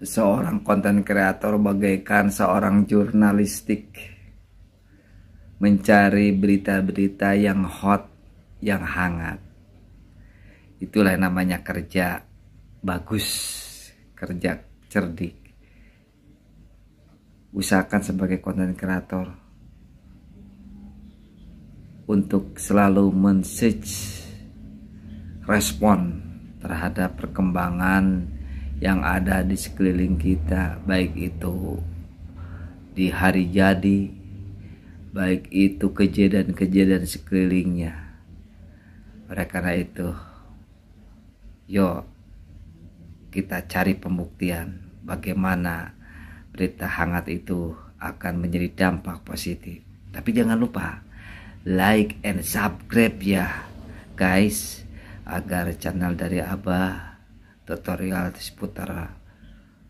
Seorang konten kreator bagaikan seorang jurnalistik, mencari berita-berita yang hot, yang hangat. Itulah namanya kerja bagus, kerja cerdik. Usahakan sebagai konten kreator untuk selalu men-search, respon terhadap perkembangan yang ada di sekeliling kita, baik itu di hari jadi, baik itu kejadian-kejadian sekelilingnya. Oleh karena itu, yuk kita cari pembuktian bagaimana berita hangat itu akan menjadi dampak positif. Tapi jangan lupa like and subscribe ya guys, agar channel dari Abah tutorial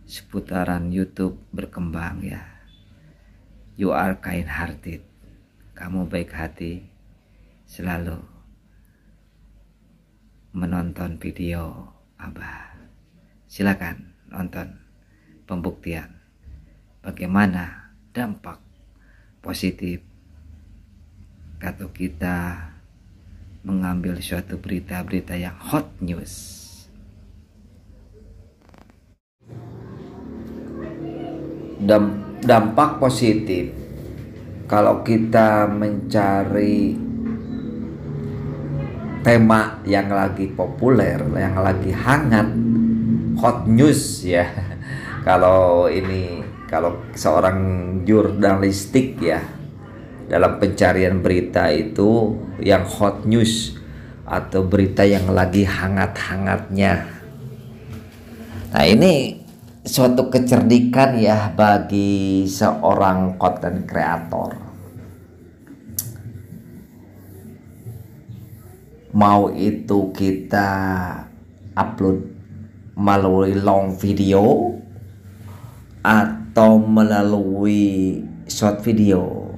seputaran YouTube berkembang ya. You are kind hearted, kamu baik hati, selalu menonton video Abah. Silakan nonton pembuktian bagaimana dampak positif kalau kita mengambil suatu berita-berita yang hot news. Dampak positif kalau kita mencari tema yang lagi populer, yang lagi hangat, hot news ya. Kalau seorang jurnalistik ya, dalam pencarian berita itu yang hot news atau berita yang lagi hangat-hangatnya. Nah, ini suatu kecerdikan ya bagi seorang konten kreator. Mau itu kita upload melalui long video atau melalui short video.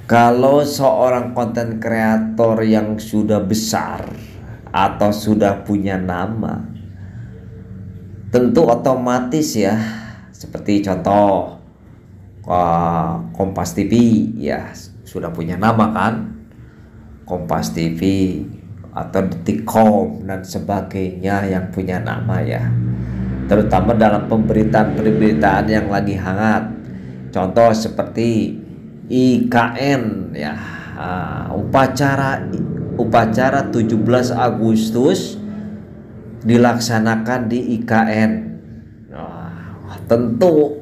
Kalau seorang konten kreator yang sudah besar atau sudah punya nama, tentu otomatis ya, seperti contoh Kompas TV ya, sudah punya nama kan, Kompas TV atau Detikcom dan sebagainya yang punya nama ya, terutama dalam pemberitaan yang lagi hangat. Contoh seperti IKN ya, upacara 17 Agustus dilaksanakan di IKN. Tentu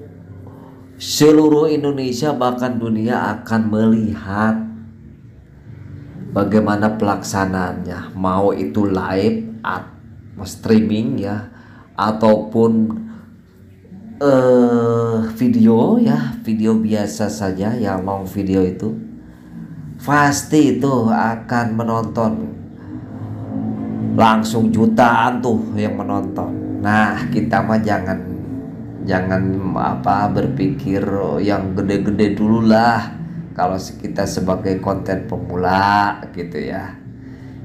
seluruh Indonesia bahkan dunia akan melihat bagaimana pelaksanaannya, mau itu live atau streaming ya, ataupun video ya, video biasa saja yang long video itu pasti itu akan menonton, langsung jutaan tuh yang menonton. Nah, kita mah jangan berpikir yang gede-gede dulu lah kalau kita sebagai konten pemula gitu ya.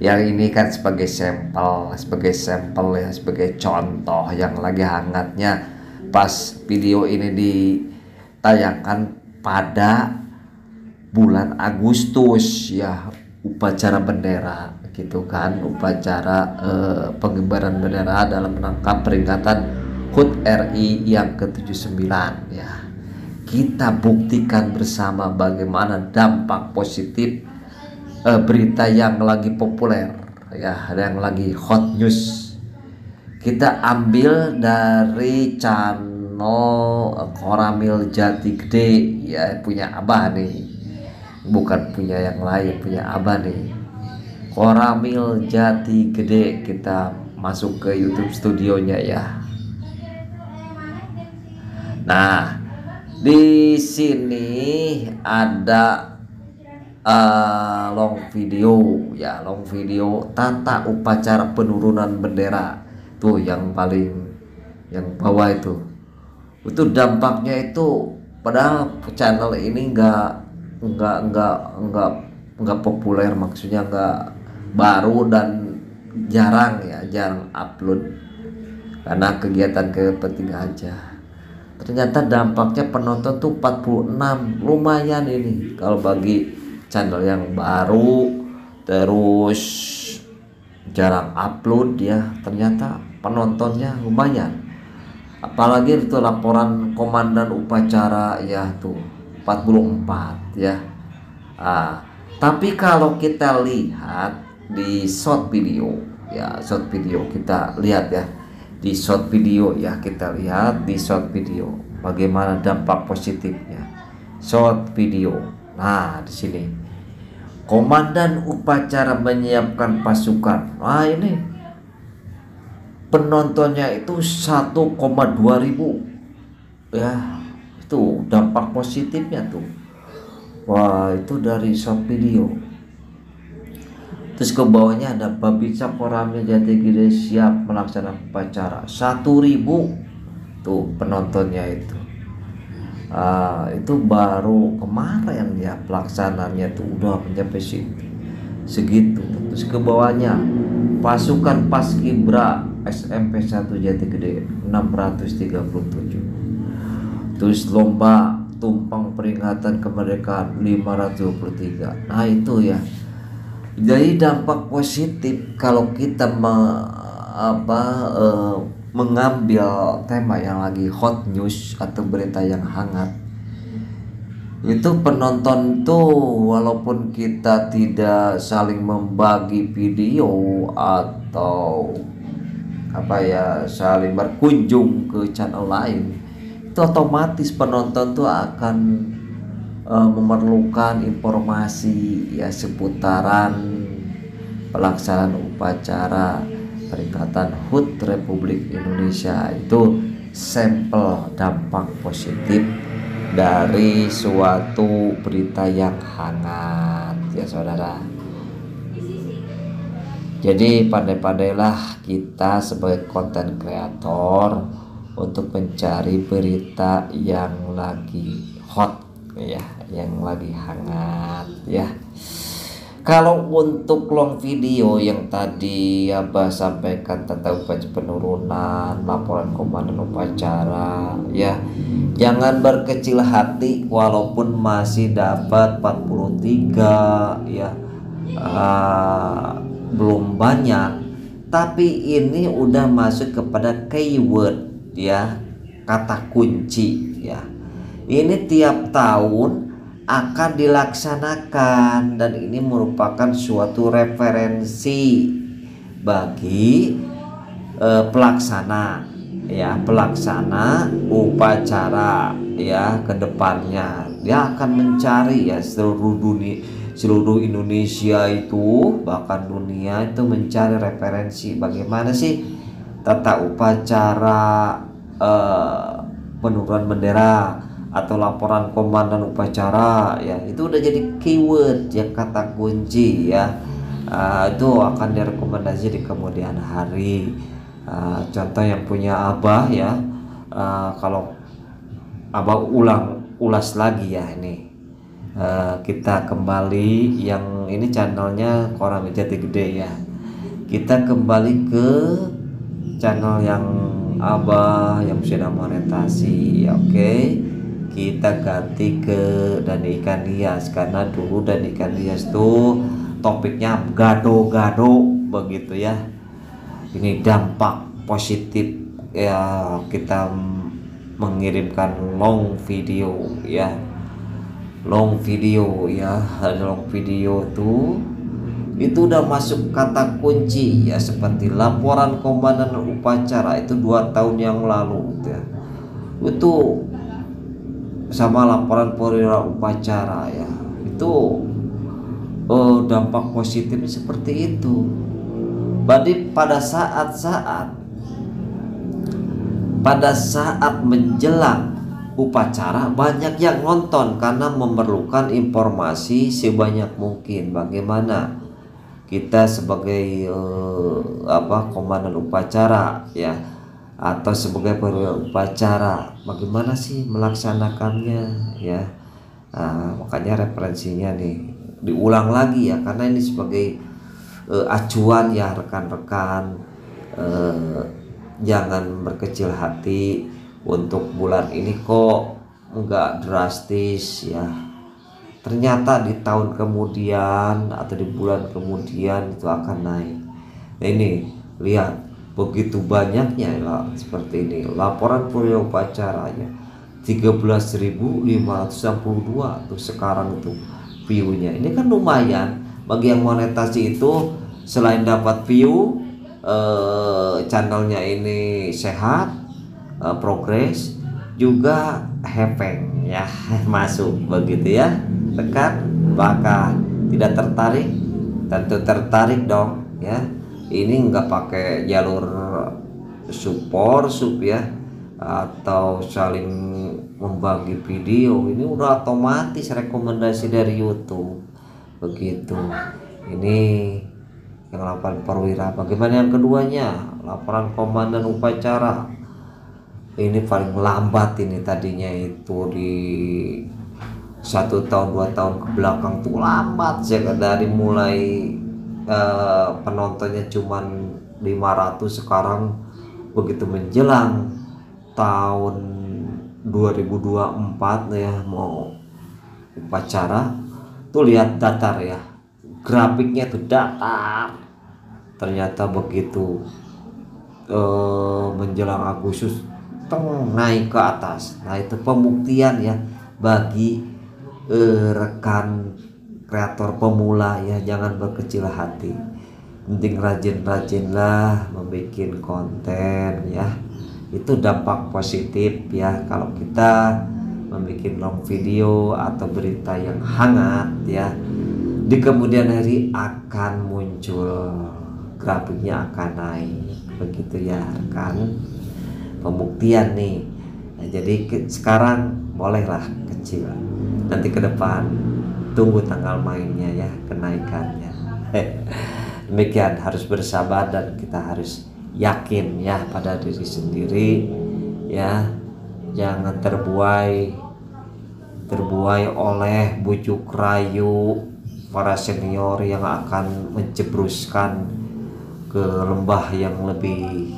Yang ini kan sebagai sampel ya, sebagai contoh yang lagi hangatnya. Pas video ini ditayangkan pada bulan Agustus ya, upacara bendera gitu kan, upacara pengibaran bendera dalam rangka peringatan HUT RI yang ke-79 ya. Kita buktikan bersama bagaimana dampak positif berita yang lagi populer ya, yang lagi hot news. Kita ambil dari channel Koramil Jati Gede ya, punya Abah nih, bukan punya yang lain, punya Abah nih, Koramil Jati Gede. Kita masuk ke YouTube studionya ya. Nah, di sini ada long video ya, long video tata upacara penurunan bendera tuh, yang bawah itu dampaknya itu, padahal channel ini nggak populer, maksudnya nggak baru dan jarang upload karena kegiatan kepentingan aja. Ternyata dampaknya penonton tuh 46, lumayan ini kalau bagi channel yang baru terus jarang upload ya, ternyata penontonnya lumayan. Apalagi itu laporan komandan upacara ya tuh 44 ya. Tapi kalau kita lihat di short video ya, short video kita lihat ya, di short video ya, kita lihat di short video bagaimana dampak positifnya short video. Nah di sini komandan upacara menyiapkan pasukan. Nah ini penontonnya itu 1,2 ribu ya, itu dampak positifnya tuh. Wah itu dari short video. Terus ke bawahnya ada Babinsa Koramil Jati Gede siap melaksanakan upacara 1.000 tuh penontonnya itu. Itu baru kemarin ya pelaksananya tuh udah mencapai segitu. Terus ke bawahnya pasukan Paskibra SMP 1 Jati Gede 637. Terus lomba tumpang peringatan kemerdekaan 523. Nah itu ya. Jadi dampak positif kalau kita mengambil tema yang lagi hot news atau berita yang hangat, itu penonton tuh walaupun kita tidak saling membagi video atau saling berkunjung ke channel lain, itu otomatis penonton tuh akan memerlukan informasi ya seputaran pelaksanaan upacara peringatan HUT Republik Indonesia. Itu sampel dampak positif dari suatu berita yang hangat ya saudara. Jadi pandai-pandailah kita sebagai konten kreator untuk mencari berita yang lagi hot ya, yang lagi hangat ya. Kalau untuk long video yang tadi Abah sampaikan tentang upacara penurunan, laporan komandan upacara ya, jangan berkecil hati walaupun masih dapat 43 ya, belum banyak, tapi ini udah masuk kepada keyword ya, kata kunci ya. Ini tiap tahun akan dilaksanakan dan ini merupakan suatu referensi bagi pelaksana upacara ya, kedepannya dia akan mencari ya seluruh Indonesia itu, bahkan dunia itu mencari referensi bagaimana sih tata upacara penurunan bendera atau laporan komandan upacara ya. Itu udah jadi keyword ya, kata kunci ya. Itu akan direkomendasi di kemudian hari. Contoh yang punya Abah ya, kalau Abah ulas lagi ya ini, kita kembali yang ini channelnya Koramil Jati Gede ya, kita kembali ke channel yang Abah yang sudah monetasi ya. Oke, kita ganti ke Dani Ikan Hias, karena dulu Dani Ikan Hias tuh topiknya gado-gado begitu ya. Ini dampak positif ya, kita mengirimkan long video ya, long video tuh itu udah masuk kata kunci ya, seperti laporan komandan upacara itu 2 tahun yang lalu ya. Itu sama laporan perwira upacara ya, itu dampak positifnya seperti itu. Berarti pada saat menjelang upacara banyak yang nonton karena memerlukan informasi sebanyak mungkin bagaimana kita sebagai komandan upacara ya, atau sebagai perwira upacara bagaimana sih melaksanakannya ya. Makanya referensinya nih diulang lagi ya, karena ini sebagai acuan ya rekan-rekan jangan berkecil hati. Untuk bulan ini kok nggak drastis ya, ternyata di tahun kemudian atau di bulan kemudian itu akan naik. Nah ini lihat begitu banyaknya ya, seperti ini laporan prawacaranya 13.562 tuh sekarang tuh view-nya. Ini kan lumayan bagi yang monetasi itu, selain dapat view, channelnya ini sehat, progres, juga hepeng ya masuk begitu ya. Tekan, apakah tidak tertarik? Tentu tertarik dong ya. Ini nggak pakai jalur support ya, atau saling membagi video. Ini udah otomatis rekomendasi dari YouTube begitu. Ini yang laporan perwira. Bagaimana yang keduanya, laporan komandan upacara? Ini paling lambat, ini tadinya itu di 1 tahun 2 tahun ke belakang tuh lambat sih, dari mulai penontonnya cuman 500, sekarang begitu menjelang tahun 2024 ya mau upacara tuh lihat datar ya, grafiknya tuh datar. Ternyata begitu menjelang Agustus naik ke atas. Nah itu pembuktian ya bagi rekan kreator pemula ya, jangan berkecil hati, penting rajin-rajinlah membuat konten ya. Itu dampak positif ya kalau kita membuat long video atau berita yang hangat ya, di kemudian hari akan muncul, grafiknya akan naik begitu ya kan, pembuktian nih. Nah, jadi sekarang bolehlah kecil, nanti ke depan tunggu tanggal mainnya ya, kenaikannya. Demikian, harus bersabar dan kita harus yakin ya pada diri sendiri ya, jangan terbuai oleh bujuk rayu para senior yang akan menjebruskan ke lembah yang lebih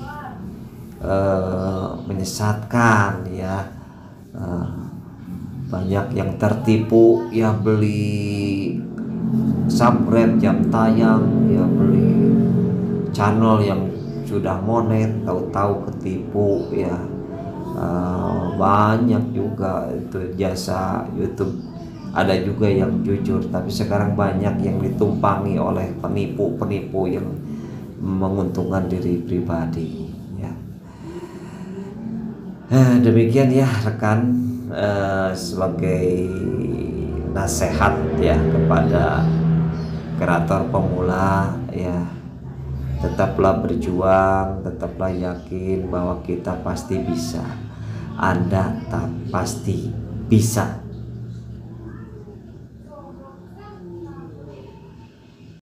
menyesatkan ya. Banyak yang tertipu ya, beli subscribe jam tayang ya, beli channel yang sudah monet, tahu-tahu ketipu ya. Banyak juga itu jasa YouTube, ada juga yang jujur, tapi sekarang banyak yang ditumpangi oleh penipu yang menguntungkan diri pribadi ya. Demikian ya rekan, sebagai nasihat ya kepada kreator pemula ya, tetaplah berjuang, tetaplah yakin bahwa kita pasti bisa. Anda tak pasti bisa.